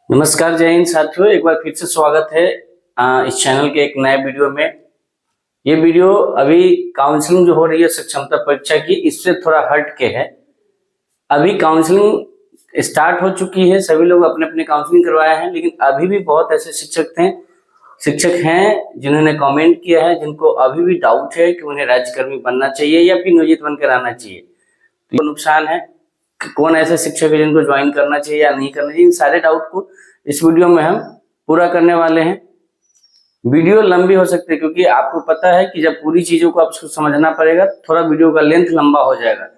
नमस्कार, जय हिंद साथियों। एक बार फिर से स्वागत है इस चैनल के एक नए वीडियो में। ये वीडियो अभी काउंसलिंग जो हो रही है सक्षमता परीक्षा की, इससे थोड़ा हट के है। अभी काउंसलिंग स्टार्ट हो चुकी है, सभी लोग अपने अपने काउंसलिंग करवाए हैं, लेकिन अभी भी बहुत ऐसे शिक्षक हैं जिन्होंने कमेंट किया है, जिनको अभी भी डाउट है कि उन्हें राज्यकर्मी बनना चाहिए या फिर नियोजित बनकर आना चाहिए। तो ये नुकसान है। कौन ऐसे शिक्षक है जिनको ज्वाइन करना चाहिए या नहीं करना चाहिए, इन सारे डाउट को इस वीडियो में हम पूरा करने वाले हैं। वीडियो लंबी हो सकती है क्योंकि आपको पता है कि जब पूरी चीजों को आपको समझना पड़ेगा, थोड़ा वीडियो का लेंथ लंबा हो जाएगा।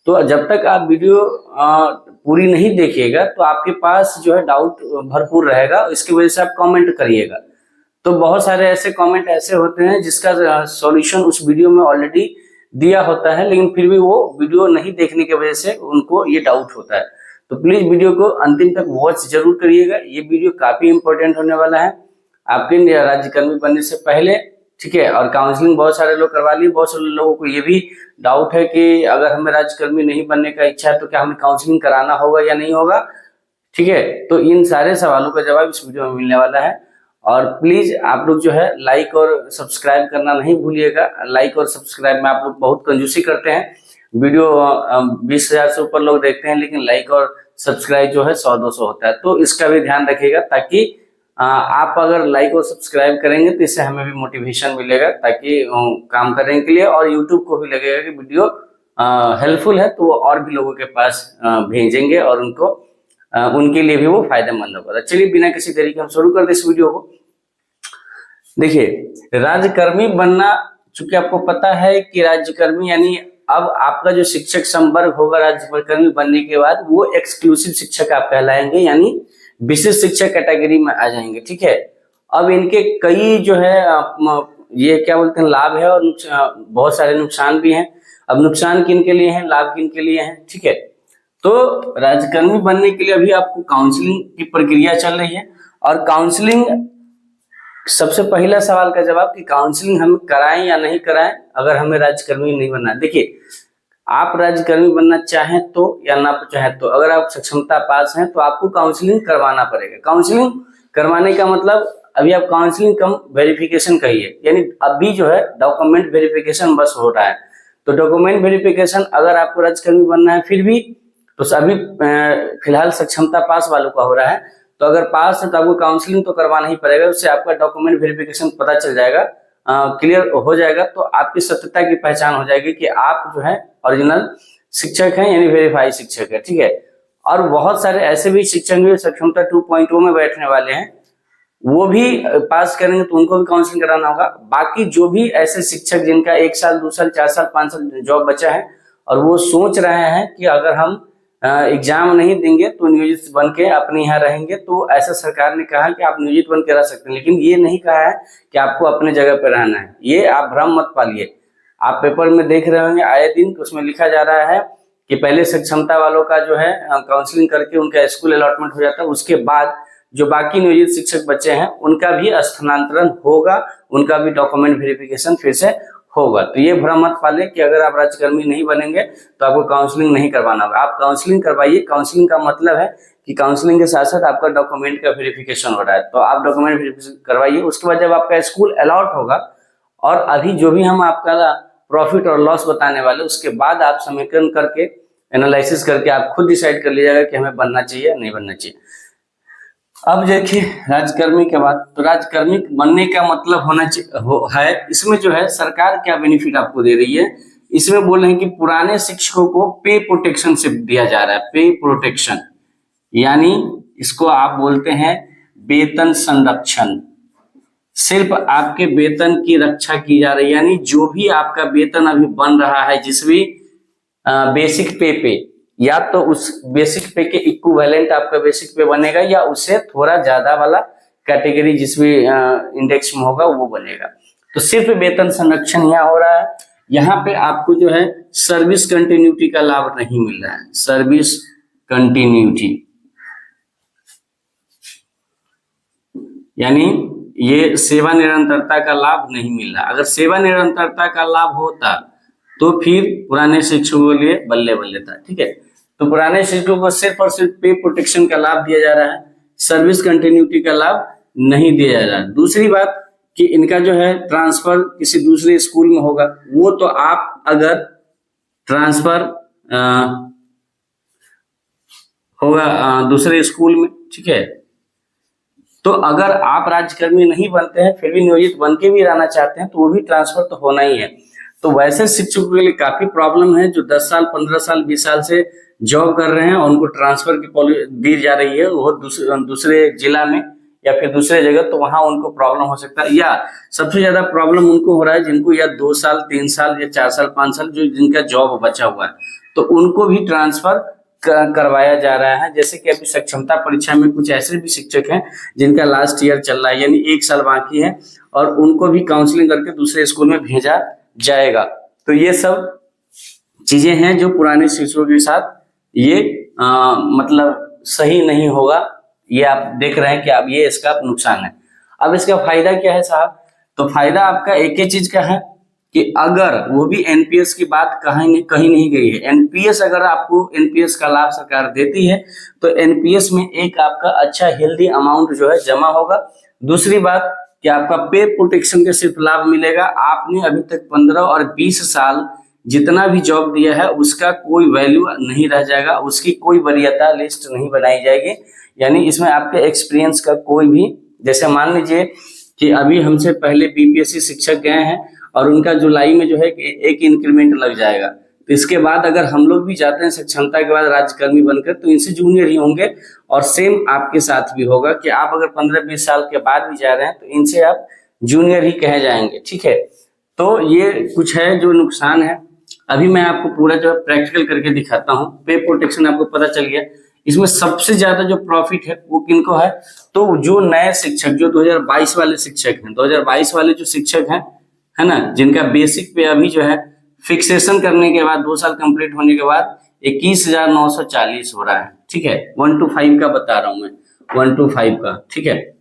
तो जब तक आप वीडियो पूरी नहीं देखिएगा तो आपके पास जो है डाउट भरपूर रहेगा, इसकी वजह से आप कमेंट करिएगा। तो बहुत सारे ऐसे कमेंट ऐसे होते हैं जिसका सॉल्यूशन उस वीडियो में ऑलरेडी दिया होता है, लेकिन फिर भी वो वीडियो नहीं देखने की वजह से उनको ये डाउट होता है। तो प्लीज वीडियो को अंतिम तक वॉच जरूर करिएगा। ये वीडियो काफी इंपॉर्टेंट होने वाला है आपके राज्यकर्मी बनने से पहले, ठीक है। और काउंसलिंग बहुत सारे लोग करवा लिए। बहुत सारे लोगों को ये भी डाउट है कि अगर हमें राज्यकर्मी नहीं बनने का इच्छा है तो क्या हमें काउंसलिंग कराना होगा या नहीं होगा, ठीक है। तो इन सारे सवालों का जवाब इस वीडियो में मिलने वाला है। और प्लीज आप लोग जो है लाइक और सब्सक्राइब करना नहीं भूलिएगा। लाइक और सब्सक्राइब में आप लोग बहुत कंजूसी करते हैं। वीडियो 20,000 से ऊपर लोग देखते हैं, लेकिन लाइक और सब्सक्राइब जो है 100-200 होता है। तो इसका भी ध्यान रखिएगा, ताकि आप अगर लाइक और सब्सक्राइब करेंगे तो इससे हमें भी मोटिवेशन मिलेगा, ताकि काम करने के लिए, और यूट्यूब को भी लगेगा कि वीडियो हेल्पफुल है, तो वो और भी लोगों के पास भेजेंगे और उनको उनके लिए भी वो फायदेमंद होगा। चलिए बिना किसी देरी के हम शुरू कर दे इस वीडियो को। देखिए, राज्यकर्मी बनना, चूंकि आपको पता है कि राज्यकर्मी यानी अब आपका जो शिक्षक संवर्ग होगा राज्यकर्मी बनने के बाद, वो एक्सक्लूसिव शिक्षक आप कहलाएंगे, यानी विशेष शिक्षक कैटेगरी में आ जाएंगे, ठीक है। अब इनके कई जो है ये क्या बोलते हैं लाभ है, और बहुत सारे नुकसान भी हैं। अब नुकसान किन के लिए हैं, लाभ किन के लिए हैं, ठीक है। तो राज्यकर्मी बनने के लिए अभी आपको काउंसलिंग की प्रक्रिया चल रही है। और काउंसलिंग, सबसे पहला सवाल का जवाब कि काउंसलिंग हम कराएं या नहीं कराएं अगर हमें राज्यकर्मी नहीं बनना। देखिए, आप राज्यकर्मी बनना चाहें तो या ना चाहें तो, अगर आप सक्षमता पास हैं तो आपको काउंसलिंग करवाना पड़ेगा। काउंसलिंग करवाने का मतलब, अभी आप काउंसलिंग कम वेरिफिकेशन कहिए, यानी अभी जो है डॉक्यूमेंट वेरिफिकेशन बस हो रहा है। तो डॉक्यूमेंट वेरिफिकेशन अगर आपको राज्यकर्मी बनना है फिर भी, तो अभी फिलहाल सक्षमता पास वालों का हो रहा है। तो अगर पास है तो आपको काउंसलिंग तो करवाना ही पड़ेगा, उससे आपका डॉक्यूमेंट वेरिफिकेशन पता चल जाएगा, क्लियर हो जाएगा। तो आपकी सत्यता की पहचान हो जाएगी कि आप जो है ओरिजिनल शिक्षक हैं, यानी वेरीफाई शिक्षक है, ठीक है। और बहुत सारे ऐसे भी शिक्षक भी सक्षमता 2.0 में बैठने वाले हैं, वो भी पास करेंगे तो उनको भी काउंसलिंग कराना होगा। बाकी जो भी ऐसे शिक्षक जिनका 1 साल 2 साल 4 साल 5 साल जॉब बचा है और वो सोच रहे हैं कि अगर हम एग्जाम नहीं देंगे तो नियोजित बन के अपने यहाँ रहेंगे, तो ऐसा सरकार ने कहा कि आप नियोजित बन के रह सकते हैं, लेकिन ये नहीं कहा है कि आपको अपने जगह पर रहना है। ये आप भ्रम मत पालिए। आप पेपर में देख रहे होंगे आए दिन, उसमें लिखा जा रहा है कि पहले सक्षमता वालों का जो है काउंसलिंग करके उनका स्कूल अलॉटमेंट हो जाता है, उसके बाद जो बाकी नियोजित शिक्षक बच्चे हैं उनका भी स्थानांतरण होगा, उनका भी डॉक्यूमेंट वेरिफिकेशन फिर से होगा। तो ये भ्रम मत पाले कि अगर आप राज्यकर्मी नहीं बनेंगे तो आपको काउंसलिंग नहीं करवाना होगा। आप काउंसलिंग करवाइए। काउंसलिंग का मतलब है कि काउंसलिंग के साथ साथ आपका डॉक्यूमेंट का वेरिफिकेशन हो रहा है, तो आप डॉक्यूमेंट वेरिफिकेशन करवाइए। उसके बाद जब आपका स्कूल अलॉट होगा, और अभी जो भी हम आपका प्रॉफिट और लॉस बताने वाले, उसके बाद आप समीकरण करके एनालिसिस करके आप खुद डिसाइड कर लीजिएगा कि हमें बनना चाहिए या नहीं बनना चाहिए। अब देखिए, राज्यकर्मी के बाद, तो राज्यकर्मी बनने का मतलब होना है, इसमें जो है सरकार क्या बेनिफिट आपको दे रही है। इसमें बोल रहे हैं कि पुराने शिक्षकों को पे प्रोटेक्शन से दिया जा रहा है, पे प्रोटेक्शन, यानी इसको आप बोलते हैं वेतन संरक्षण। सिर्फ आपके वेतन की रक्षा की जा रही है, यानी जो भी आपका वेतन अभी बन रहा है जिस भी बेसिक पे, या तो उस बेसिक पे के इक्विवेलेंट आपका बेसिक पे बनेगा, या उससे थोड़ा ज्यादा वाला कैटेगरी जिस भी इंडेक्स में होगा वो बनेगा। तो सिर्फ वेतन संरक्षण यहाँ हो रहा है। यहाँ पे आपको जो है सर्विस कंटिन्यूटी का लाभ नहीं मिल रहा है। सर्विस कंटिन्यूटी यानी ये सेवा निरंतरता का लाभ नहीं मिल रहा। अगर सेवा निरंतरता का लाभ होता तो फिर पुराने शिक्षकों के लिए बल्ले बल्ले था, ठीक है। तो पुराने शिक्षकों को सिर्फ और सिर्फ पे प्रोटेक्शन का लाभ दिया जा रहा है, सर्विस कंटिन्यूटी का लाभ नहीं दिया जा रहा। दूसरी बात कि इनका जो है ट्रांसफर किसी दूसरे स्कूल में होगा, वो तो आप अगर ट्रांसफर होगा दूसरे स्कूल में, ठीक है, तो अगर आप राज्यकर्मी नहीं बनते हैं फिर भी नियोजित बन के भी रहना चाहते हैं तो वो भी ट्रांसफर तो होना ही है। तो वैसे शिक्षकों के लिए काफी प्रॉब्लम है जो 10 साल 15 साल 20 साल से जॉब कर रहे हैं और उनको ट्रांसफर की दी जा रही है वो दूसरे जिला में या फिर दूसरे जगह, तो वहां उनको प्रॉब्लम हो सकता है। या सबसे ज्यादा प्रॉब्लम उनको हो रहा है जिनको या 2 साल 3 साल या 4 साल 5 साल जो जिनका जॉब बचा हुआ है, तो उनको भी ट्रांसफर करवाया जा रहा है। जैसे कि अभी सक्षमता परीक्षा में कुछ ऐसे भी शिक्षक हैं जिनका लास्ट ईयर चल रहा है, यानी 1 साल बाकी है, और उनको भी काउंसलिंग करके दूसरे स्कूल में भेजा जाएगा। तो ये सब चीजें हैं जो पुराने शिक्षकों के साथ ये मतलब सही नहीं होगा। ये आप देख रहे हैं कि अब ये इसका नुकसान है। अब इसका फायदा क्या है साहब? तो फायदा आपका एक ही चीज का है कि अगर वो भी एनपीएस की बात कहीं नहीं गई है, एनपीएस अगर आपको एनपीएस का लाभ सरकार देती है तो एनपीएस में एक आपका अच्छा हेल्दी अमाउंट जो है जमा होगा। दूसरी बात कि आपका पे प्रोटेक्शन का सिर्फ लाभ मिलेगा। आपने अभी तक 15 और 20 साल जितना भी जॉब दिया है उसका कोई वैल्यू नहीं रह जाएगा, उसकी कोई वरीयता लिस्ट नहीं बनाई जाएगी। यानी इसमें आपके एक्सपीरियंस का कोई भी, जैसे मान लीजिए कि अभी हमसे पहले बीपीएससी शिक्षक गए हैं और उनका जुलाई में जो है एक इंक्रीमेंट लग जाएगा, तो इसके बाद अगर हम लोग भी जाते हैं सक्षमता के बाद राज्यकर्मी बनकर तो इनसे जूनियर ही होंगे। और सेम आपके साथ भी होगा कि आप अगर 15-20 साल के बाद भी जा रहे हैं तो इनसे आप जूनियर ही कहे जाएंगे, ठीक है। तो ये कुछ है जो नुकसान है। अभी मैं आपको पूरा जो है प्रैक्टिकल करके दिखाता हूँ। पे प्रोटेक्शन आपको पता चल गया। इसमें सबसे ज्यादा जो प्रॉफिट है वो किनको है? तो जो नए शिक्षक, जो 2022 वाले शिक्षक हैं, 2022 वाले जो शिक्षक हैं, है ना, जिनका बेसिक पे अभी जो है फिक्सेशन करने के बाद 2 साल कंप्लीट होने के बाद 21,940 हो रहा है, ठीक है। 1 to 5 का बता रहा हूं मैं, 1 to 5 का, ठीक है।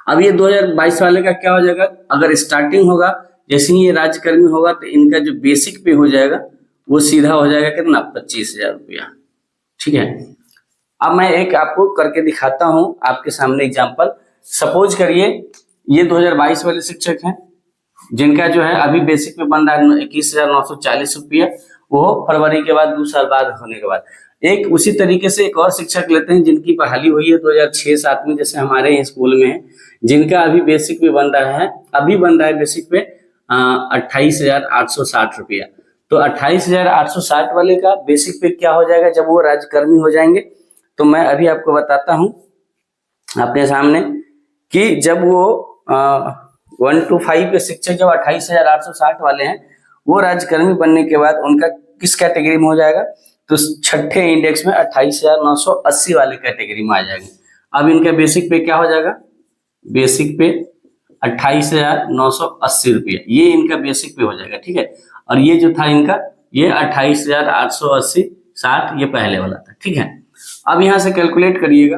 अब ये 2022 वाले का क्या हो जाएगा? अगर स्टार्टिंग होगा, जैसे ही ये राज्यकर्मी होगा तो इनका जो बेसिक पे हो जाएगा वो सीधा हो जाएगा कितना? 25,000 रुपया, ठीक है। अब मैं एक आपको करके दिखाता हूं आपके सामने एग्जांपल। सपोज करिए ये 2022 वाले शिक्षक हैं जिनका जो है अभी बेसिक पे बन रहा है 21,940 रुपया, वो फरवरी के बाद 2 साल बाद होने के बाद। एक उसी तरीके से एक और शिक्षक लेते हैं जिनकी बहाली हुई है 2006-07 में, जैसे हमारे यहाँ स्कूल में है, जिनका अभी बेसिक पे बन रहा है, अभी बन रहा है बेसिक पे 28,860 रुपया। तो 28,860 वाले का बेसिक पे क्या हो जाएगा जब वो राज्यकर्मी हो जाएंगे? तो मैं अभी आपको बताता हूं अपने सामने कि जब वो 1 to 5 के शिक्षक जब 28,860 वाले हैं, वो राज्यकर्मी बनने के बाद उनका किस कैटेगरी में हो जाएगा? तो छठे इंडेक्स में 28,980 वाले कैटेगरी में आ जाएंगे। अब इनका बेसिक पे क्या हो जाएगा? बेसिक पे 28,980 रुपया, ये इनका बेसिक पे हो जाएगा, ठीक है। और ये जो था इनका, ये 28,880 60 ये पहले वाला था, ठीक है। अब यहाँ से कैलकुलेट करिएगा।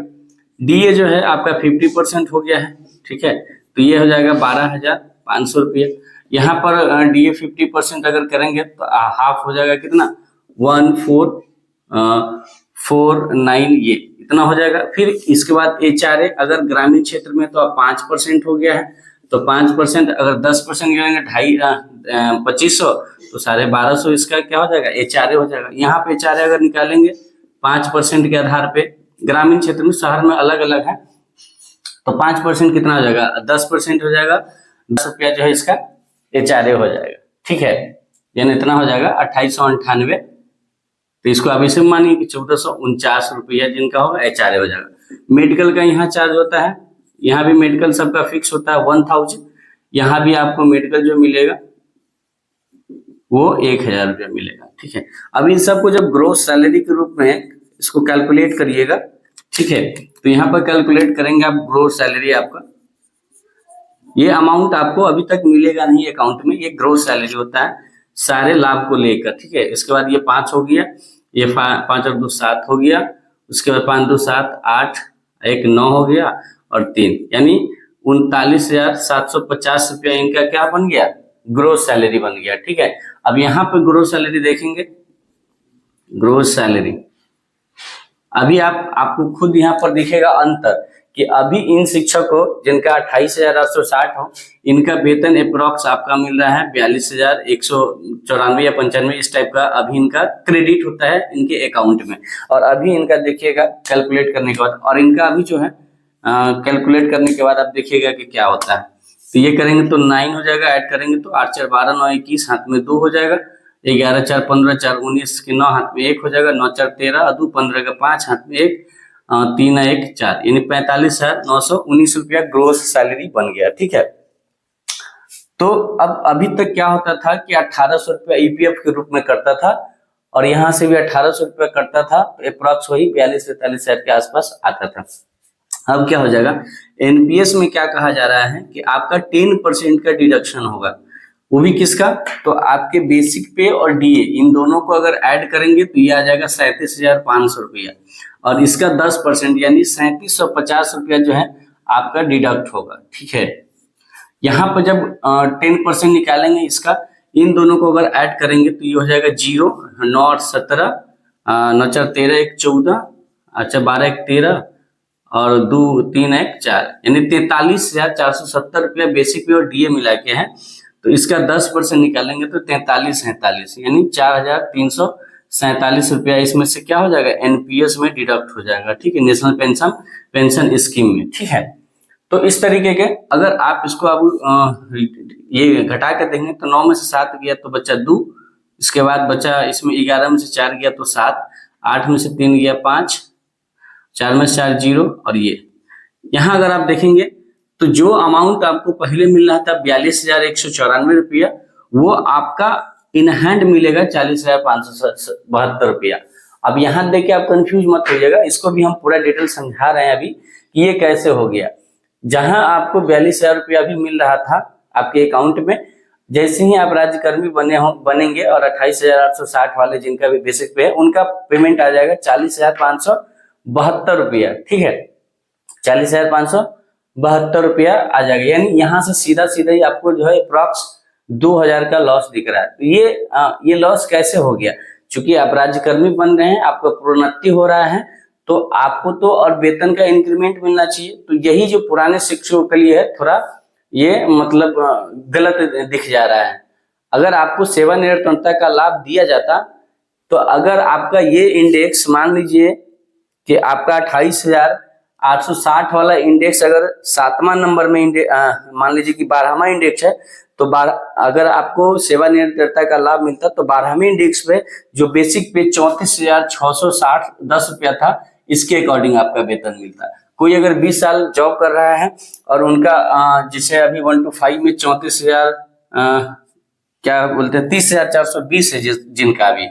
डीए जो है आपका 50% हो गया है, ठीक है, तो ये हो जाएगा 12,500 रुपया। यहाँ पर डीए 50% अगर करेंगे तो हाफ हो जाएगा कितना? 1449, ये इतना हो जाएगा। फिर इसके बाद एचआरए अगर ग्रामीण क्षेत्र में तो 5% हो गया है, तो 5% अगर 10% गिरेंगे 2500 तो 1250 इसका क्या हो जाएगा? एचआरए हो जाएगा। यहाँ पे एचआरए अगर निकालेंगे 5% के आधार पे, ग्रामीण क्षेत्र में शहर में अलग अलग है, तो 5% कितना हो जाएगा? 10% हो जाएगा, 10 रुपया जो है इसका एचआरए हो जाएगा, ठीक है। यानी इतना हो जाएगा 2898। तो इसको आप इसे मानिए कि 1449 रुपया जिनका होगा एचआरए हो जाएगा। मेडिकल का यहाँ चार्ज होता है, यहाँ भी मेडिकल सबका फिक्स होता है 1000। यहाँ भी आपको मेडिकल जो मिलेगा वो 1000 रुपया मिलेगा, ठीक है। अब इन सबको जब ग्रोस सैलरी के रूप में इसको कैलकुलेट करिएगा, ठीक है, तो यहाँ पर कैलकुलेट करेंगे आप ग्रोस सैलरी आपका, ये अमाउंट आपको अभी तक मिलेगा नहीं अकाउंट में, ये ग्रोस सैलरी होता है सारे लाभ को लेकर, ठीक है। इसके बाद ये 5 हो गया, ये 5 और 2 7 हो गया, उसके बाद 5 2 7 8, 1 9 हो गया और 3, यानी 39,750 रुपया इनका क्या बन गया? ग्रोस सैलरी बन गया, ठीक है। अब यहाँ पे ग्रोस सैलरी देखेंगे, ग्रोस सैलरी अभी आपको खुद यहाँ पर दिखेगा अंतर कि अभी इन शिक्षकों जिनका 28,860 हो, इनका वेतन अप्रोक्स आपका मिल रहा है 42,194 या 95 इस टाइप का अभी इनका क्रेडिट होता है इनके अकाउंट में। और अभी इनका देखिएगा कैलकुलेट करने के बाद, और इनका अभी जो है कैलकुलेट करने के बाद आप देखिएगा कि क्या होता है। तो ये करेंगे तो 9 हो जाएगा, ऐड करेंगे तो 8 4 12 9 21, हाथ में 2 हो जाएगा, 11 4 15 4 19 के 9 हाथ में 1 हो जाएगा, 9 4 13 2 15 का 5 हाथ में 1 3 1 4, यानी 45,919 रुपया ग्रोस सैलरी बन गया। ठीक है, तो अब अभी तक क्या होता था कि 1800 रुपया ईपीएफ के रूप में करता था, और यहाँ से भी 1800 रुपया करता था, तो अप्रोक्स वही 42-43 हजार के आसपास आता था। अब क्या हो जाएगा, एनपीएस में क्या कहा जा रहा है कि आपका 10% का डिडक्शन होगा, वो भी किसका, तो आपके बेसिक पे और डीए इन दोनों को अगर ऐड करेंगे तो ये आ जाएगा 37,500 रुपया, और इसका 10% यानी 3750 रुपया जो है आपका डिडक्ट होगा। ठीक है, यहाँ पर जब 10% निकालेंगे इसका, इन दोनों को अगर ऐड करेंगे तो ये हो जाएगा 0 9 और 17 9 4 13 1 14, अच्छा 12 1 13 और 2 3 1 4, यानी 43,470 रुपया बेसिक पे और डीए मिला के है। तो इसका 10% निकालेंगे तो 43,47, यानी 4,347 रुपया इसमें से क्या हो जाएगा, एनपीएस में डिडक्ट हो जाएगा। ठीक है, नेशनल पेंशन स्कीम में। ठीक है, तो इस तरीके के अगर आप इसको अब ये घटा के देंगे तो 9 में से 7 गया तो बचा 2, इसके बाद बचा इसमें 11 में से 4 गया तो 7, 8 में से 3 गया 5, 4 में से 4 0, और ये यहाँ अगर आप देखेंगे तो जो अमाउंट आपको पहले मिल रहा था 42,194 रुपया, वो आपका इन हैंड मिलेगा 40,572 रुपया। अब यहाँ देखिए आप कंफ्यूज मत होइएगा, इसको भी हम पूरा डिटेल समझा रहे हैं अभी कि ये कैसे हो गया। जहां आपको 42,000 रुपया भी मिल रहा था आपके अकाउंट में, जैसे ही आप राज्यकर्मी बनेंगे और 28,860 वाले जिनका भी बेसिक पे है, उनका पेमेंट आ जाएगा 40,572 रुपया। ठीक है, 40,572 रुपया आ जाएगा, यानी यहाँ से सीधा सीधा ही आपको जो है अप्रॉक्स 2,000 का लॉस दिख रहा है। तो ये लॉस कैसे हो गया, चूंकि आप राज्यकर्मी बन रहे हैं, आपका प्रोन्नति हो रहा है, तो आपको तो और वेतन का इंक्रीमेंट मिलना चाहिए। तो यही जो पुराने शिक्षकों के लिए है थोड़ा ये मतलब गलत दिख जा रहा है। अगर आपको सेवानिवृत्तता का लाभ दिया जाता, तो अगर आपका ये इंडेक्स मान लीजिए कि आपका 28,860 वाला इंडेक्स अगर 7वां नंबर में मान लीजिए कि 12वां इंडेक्स है, तो अगर आपको सेवानिवृत्तता का लाभ मिलता तो 12वें इंडेक्स पे जो बेसिक पे 34,660 रुपया था, इसके अकॉर्डिंग आपका वेतन मिलता। कोई अगर 20 साल जॉब कर रहा है और उनका जिसे अभी 1 to 5 में 34,000 क्या बोलते हैं 30,420 है, जिनका अभी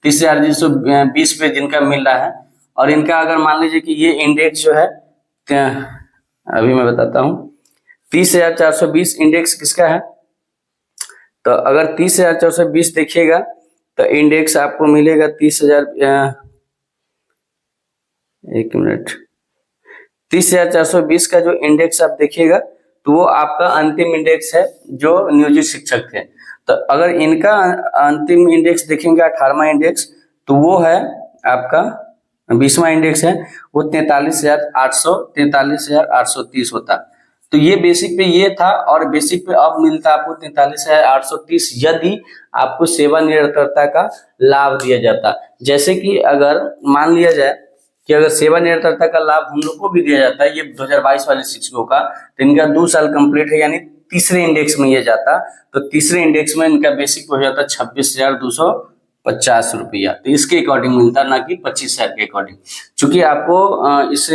30,420 पे जिनका मिल रहा है, और इनका अगर मान लीजिए कि ये इंडेक्स जो है, अभी मैं बताता हूँ 30,420 इंडेक्स किसका है। तो अगर 30,420 देखिएगा तो इंडेक्स आपको मिलेगा 30,420 का जो इंडेक्स आप देखिएगा तो वो आपका अंतिम इंडेक्स है जो नियोजित शिक्षक थे। तो अगर इनका अंतिम इंडेक्स देखेंगे 18वां इंडेक्स, तो वो है आपका 20वां इंडेक्स है, वो 43,830 होता। तो ये बेसिक पे ये था, और बेसिक पे अब मिलता आपको 43,830 यदि आपको सेवानिवृत्तता का लाभ दिया जाता। जैसे कि अगर मान लिया जाए कि अगर सेवानिवृत्तता का लाभ हम लोग को भी दिया जाता है, ये 2022 वाले शिक्षकों का, तो इनका 2 साल कंप्लीट है, यानी तीसरे इंडेक्स में ये जाता, तो तीसरे इंडेक्स में इनका बेसिक हो जाता 26,250 रुपया। तो इसके अकॉर्डिंग मिलता, ना कि 25,000 के अकॉर्डिंग। चूंकि आपको इस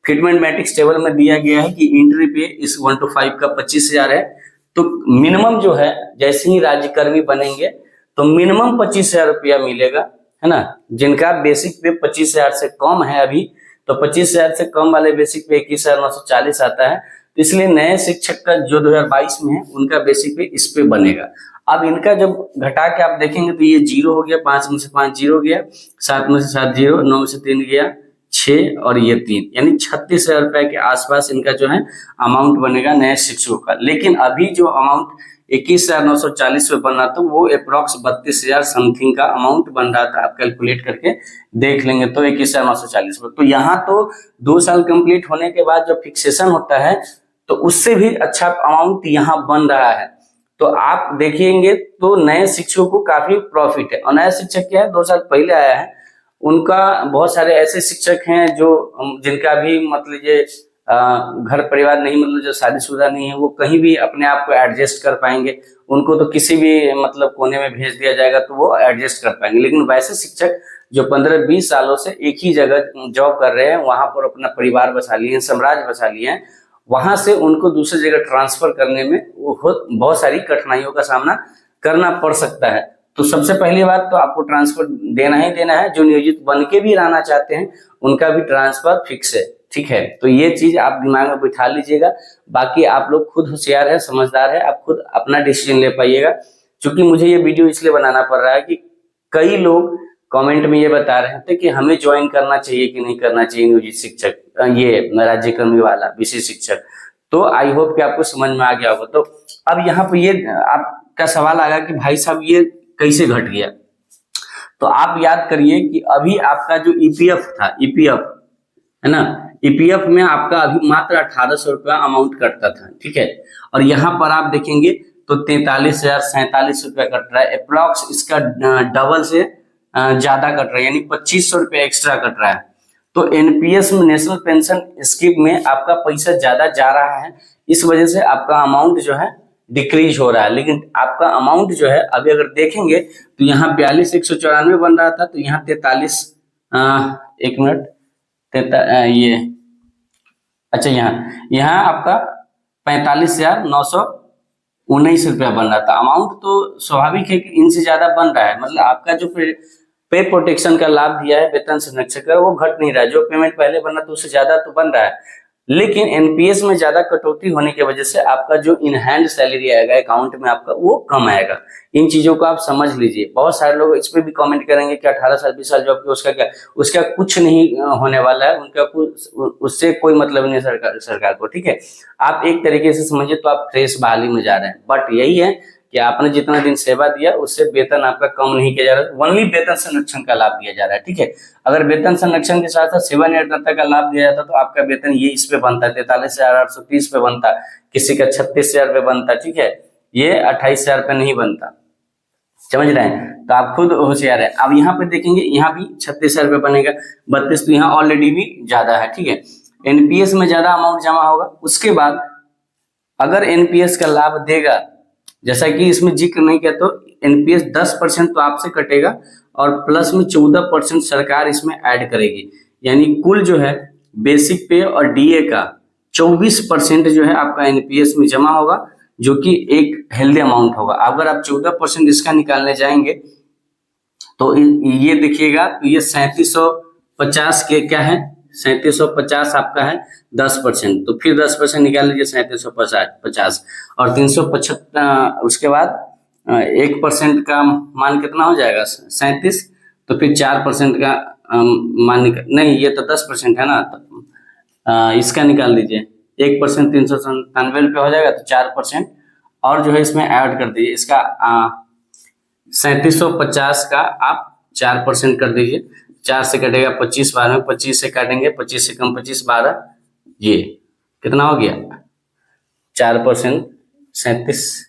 फिटमेंट मैट्रिक्स टेबल में दिया गया है कि एंट्री पे इस 1 to 5 का 25,000 है, तो मिनिमम जो है जैसे ही राज्यकर्मी बनेंगे तो मिनिमम 25,000 रुपया मिलेगा, है ना। जिनका बेसिक पे 25,000 से कम है अभी, तो 25,000 से कम वाले बेसिक पे 21,940 आता है। तो इसलिए नए शिक्षक का जो 2022 में है उनका बेसिक पे इस पे बनेगा। अब इनका जब घटा के आप देखेंगे तो ये 0 हो गया, 5 में से 5 0 गया, 7 में से 7 0, 9 में से 3 गया, 6 और ये 3, यानी 36,000 रुपए के आसपास इनका जो है अमाउंट बनेगा नए शिक्षकों का। लेकिन अभी जो अमाउंट 21,940 रुपए बन रहा था वो अप्रोक्स 32,000 समथिंग का अमाउंट बन रहा था। आप कैलकुलेट करके देख लेंगे तो 21,940 रुपए। तो यहाँ तो 2 साल कंप्लीट होने के बाद जो फिक्सेशन होता है तो उससे भी अच्छा अमाउंट यहाँ बन रहा है। तो आप देखेंगे तो नए शिक्षकों को काफी प्रॉफिट है। और नया शिक्षक क्या है, 2 साल पहले आया है, उनका बहुत सारे ऐसे शिक्षक हैं जो जिनका भी मतलब लीजिए घर परिवार नहीं, मतलब जो शादीशुदा नहीं है, वो कहीं भी अपने आप को एडजस्ट कर पाएंगे। उनको तो किसी भी मतलब कोने में भेज दिया जाएगा तो वो एडजस्ट कर पाएंगे। लेकिन वैसे शिक्षक जो 15-20 सालों से एक ही जगह जॉब कर रहे हैं, वहां पर अपना परिवार बसा लिए हैं, साम्राज्य बसा लिए हैं, वहां से उनको दूसरी जगह ट्रांसफर करने में बहुत सारी कठिनाइयों का सामना करना पड़ सकता है। तो सबसे पहली बात तो आपको ट्रांसफर देना ही देना है। जो नियोजित बन के भी रहना चाहते हैं उनका भी ट्रांसफर फिक्स है, ठीक है। तो ये चीज आप दिमाग में बिठा लीजिएगा। बाकी आप लोग खुद होशियार है, समझदार है, आप खुद अपना डिसीजन ले पाइएगा। क्योंकि मुझे ये वीडियो इसलिए बनाना पड़ रहा है कि कई लोग कमेंट में ये बता रहे थे कि हमें ज्वाइन करना चाहिए कि नहीं करना चाहिए नियोजित शिक्षक, ये राज्यक्रमी वाला विशेष शिक्षक। तो आई होप कि आपको समझ में आ गया होगा। तो अब यहाँ पे ये आपका सवाल आएगा कि भाई साहब ये कैसे घट गया। तो आप याद करिए कि अभी आपका जो ईपीएफ था, ईपीएफ है ना, ईपीएफ में आपका अभी मात्र 1800 रुपया अमाउंट कटता था, ठीक है। और यहाँ पर आप देखेंगे तो 43,047 रुपया कट रहा है। अप्रॉक्स इसका डबल से ज्यादा कट रहा है, यानी 2500 रुपया एक्स्ट्रा कट रहा है। तो एनपीएस में, नेशनल पेंशन स्कीम में आपका पैसा ज्यादा जा रहा है, इस वजह से आपका अमाउंट जो है डिक्रीज हो रहा है। लेकिन आपका अमाउंट जो है अभी अगर देखेंगे तो यहाँ 42,194 बन रहा था, तो यहाँ 43 एक मिनट ये अच्छा यहाँ आपका 45,919 रुपया बन रहा था। अमाउंट तो स्वाभाविक है कि इनसे ज्यादा बन रहा है, मतलब आपका जो पे प्रोटेक्शन का लाभ दिया है वेतन संरक्षक का वो घट नहीं रहा है। जो पेमेंट पहले बना था उससे ज्यादा तो बन रहा है, लेकिन एनपीएस में ज्यादा कटौती होने की वजह से आपका जो इन हैंड सैलरी आएगा अकाउंट में आपका वो कम आएगा। इन चीजों को आप समझ लीजिए। बहुत सारे लोग इस पे भी कमेंट करेंगे कि 18 साल 20 साल जॉब किया उसका क्या, उसका कुछ नहीं होने वाला है, उनका कुछ उससे कोई मतलब नहीं है सरकार को, ठीक है। आप एक तरीके से समझिए तो आप फ्रेश बहाली में जा रहे हैं। बट यही है कि आपने जितना दिन सेवा दिया उससे वेतन आपका कम नहीं किया जा रहा है, ओनली वेतन संरक्षण का लाभ दिया जा रहा है, ठीक है। अगर वेतन संरक्षण के साथ साथ सेवानिवृत्ति का लाभ दिया जाता तो आपका वेतन ये इस पे बनता, 43,830 पे बनता, किसी का 36,000 पे बनता, ठीक है। ये 28,000 पे नहीं बनता, समझ रहे हैं। तो आप खुद होशियार है। अब यहाँ पे देखेंगे यहाँ भी 36,000 रुपये बनेगा, 32 तो यहाँ ऑलरेडी भी ज्यादा है, ठीक है। एनपीएस में ज्यादा अमाउंट जमा होगा। उसके बाद अगर एनपीएस का लाभ देगा, जैसा कि इसमें जिक्र नहीं किया, तो एनपीएस 10% तो आपसे कटेगा और प्लस में 14% सरकार इसमें ऐड करेगी, यानी कुल जो है बेसिक पे और डीए का 24% जो है आपका एनपीएस में जमा होगा, जो कि एक हेल्दी अमाउंट होगा। अगर आप 14% इसका निकालने जाएंगे तो ये देखिएगा तो ये 3750 के क्या है, 3750 आपका है 10%, तो फिर 10% निकाल लीजिए 3750 और 375 उसके बाद 1% का मान कितना हो जाएगा 37, तो फिर 4% का मान नहीं, ये तो 10% है ना, तो इसका निकाल दीजिए 1% 397 रुपये हो जाएगा, तो 4% और जो है इसमें ऐड कर दीजिए। इसका 3750 का आप 4% कर दीजिए, 4 से कटेगा 25, 12 में 25 से काटेंगे, 25 से कम 25, 12, ये कितना हो गया 4%, 37